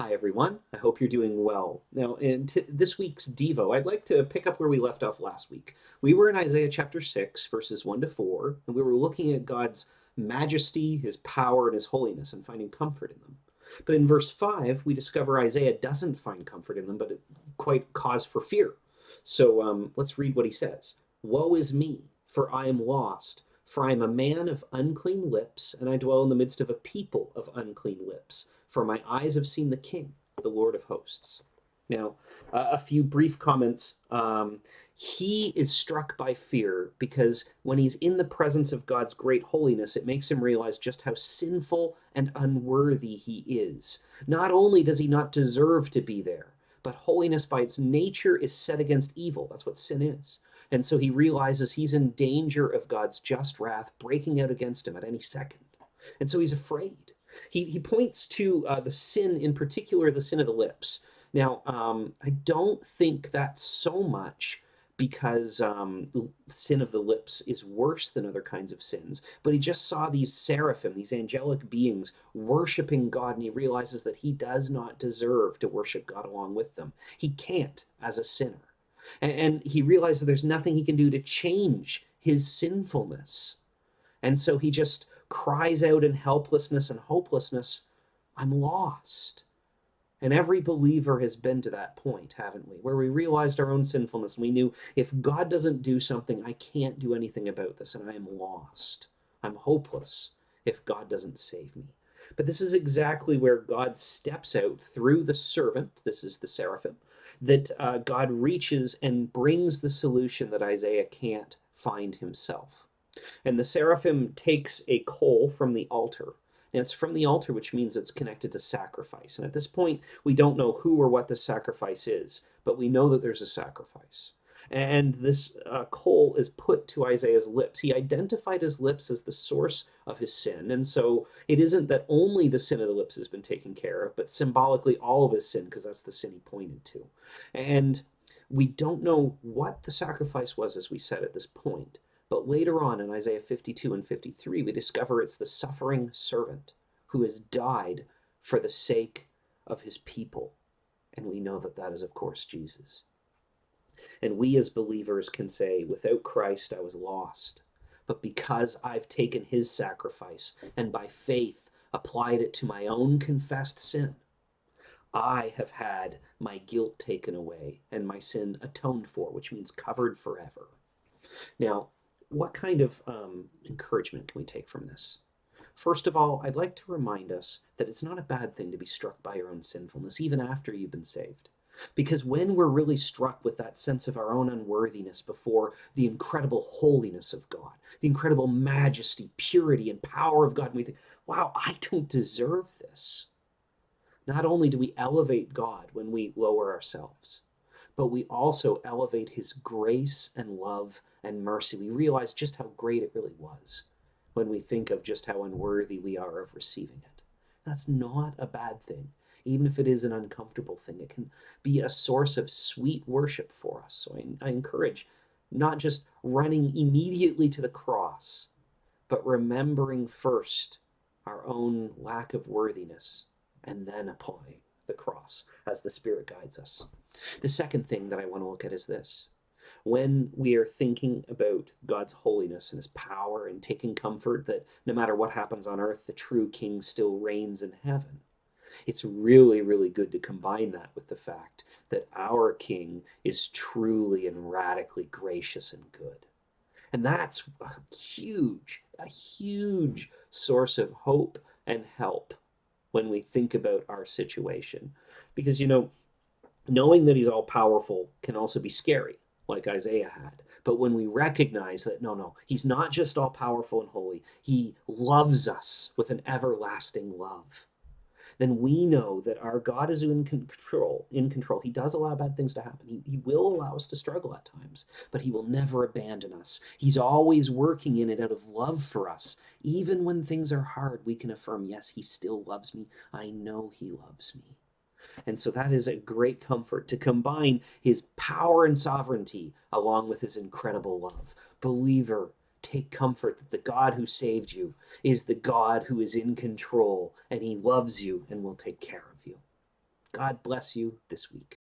Hi, everyone. I hope you're doing well. Now, in this week's Devo, I'd like to pick up where we left off last week. We were in Isaiah chapter 6, verses 1 to 4, and we were looking at God's majesty, his power, and his holiness, and finding comfort in them. But in verse 5, we discover Isaiah doesn't find comfort in them, but it quite cause for fear. So let's read what he says. Woe is me, for I am lost, for I am a man of unclean lips, and I dwell in the midst of a people of unclean lips. For my eyes have seen the King, the Lord of hosts. Now, a few brief comments. He is struck by fear because when he's in the presence of God's great holiness, it makes him realize just how sinful and unworthy he is. Not only does he not deserve to be there, but holiness by its nature is set against evil. That's what sin is. And so he realizes he's in danger of God's just wrath breaking out against him at any second. And so he's afraid. He points to the sin, in particular, the sin of the lips. Now, I don't think that's so much because sin of the lips is worse than other kinds of sins, but he just saw these seraphim, these angelic beings, worshiping God, and he realizes that he does not deserve to worship God along with them. He can't as a sinner. And he realizes there's nothing he can do to change his sinfulness. And so he just cries out in helplessness and hopelessness, I'm lost. And every believer has been to that point, haven't we? Where we realized our own sinfulness and we knew if God doesn't do something, I can't do anything about this and I am lost. I'm hopeless if God doesn't save me. But this is exactly where God steps out through the servant, this is the seraphim, that God reaches and brings the solution that Isaiah can't find himself. And the seraphim takes a coal from the altar. And it's from the altar, which means it's connected to sacrifice. And at this point, we don't know who or what the sacrifice is, but we know that there's a sacrifice. And this coal is put to Isaiah's lips. He identified his lips as the source of his sin. And so it isn't that only the sin of the lips has been taken care of, but symbolically all of his sin, because that's the sin he pointed to. And we don't know what the sacrifice was, as we said at this point. But later on in Isaiah 52 and 53, we discover it's the suffering servant who has died for the sake of his people. And we know that that is, of course, Jesus. And we as believers can say, without Christ, I was lost. But because I've taken his sacrifice and by faith applied it to my own confessed sin, I have had my guilt taken away and my sin atoned for, which means covered forever. Now, what kind of encouragement can we take from this? First of all, I'd like to remind us that it's not a bad thing to be struck by your own sinfulness, even after you've been saved. Because when we're really struck with that sense of our own unworthiness before the incredible holiness of God, the incredible majesty, purity, and power of God, and we think, wow, I don't deserve this. Not only do we elevate God when we lower ourselves, but we also elevate his grace and love and mercy. We realize just how great it really was when we think of just how unworthy we are of receiving it. That's not a bad thing. Even if it is an uncomfortable thing, it can be a source of sweet worship for us. So I encourage not just running immediately to the cross, but remembering first our own lack of worthiness and then applying the cross as the Spirit guides us. The second thing that I want to look at is this. When we are thinking about God's holiness and his power and taking comfort that no matter what happens on earth, the true King still reigns in heaven, it's really, really good to combine that with the fact that our King is truly and radically gracious and good. And that's a huge source of hope and help when we think about our situation. Because, knowing that he's all powerful can also be scary, like Isaiah had. But when we recognize that, no, he's not just all powerful and holy, he loves us with an everlasting love, then we know that our God is in control. In control. He does allow bad things to happen. He will allow us to struggle at times, but he will never abandon us. He's always working in it out of love for us. Even when things are hard, we can affirm, yes, he still loves me. I know he loves me. And so that is a great comfort to combine his power and sovereignty along with his incredible love. Believer, take comfort that the God who saved you is the God who is in control and he loves you and will take care of you. God bless you this week.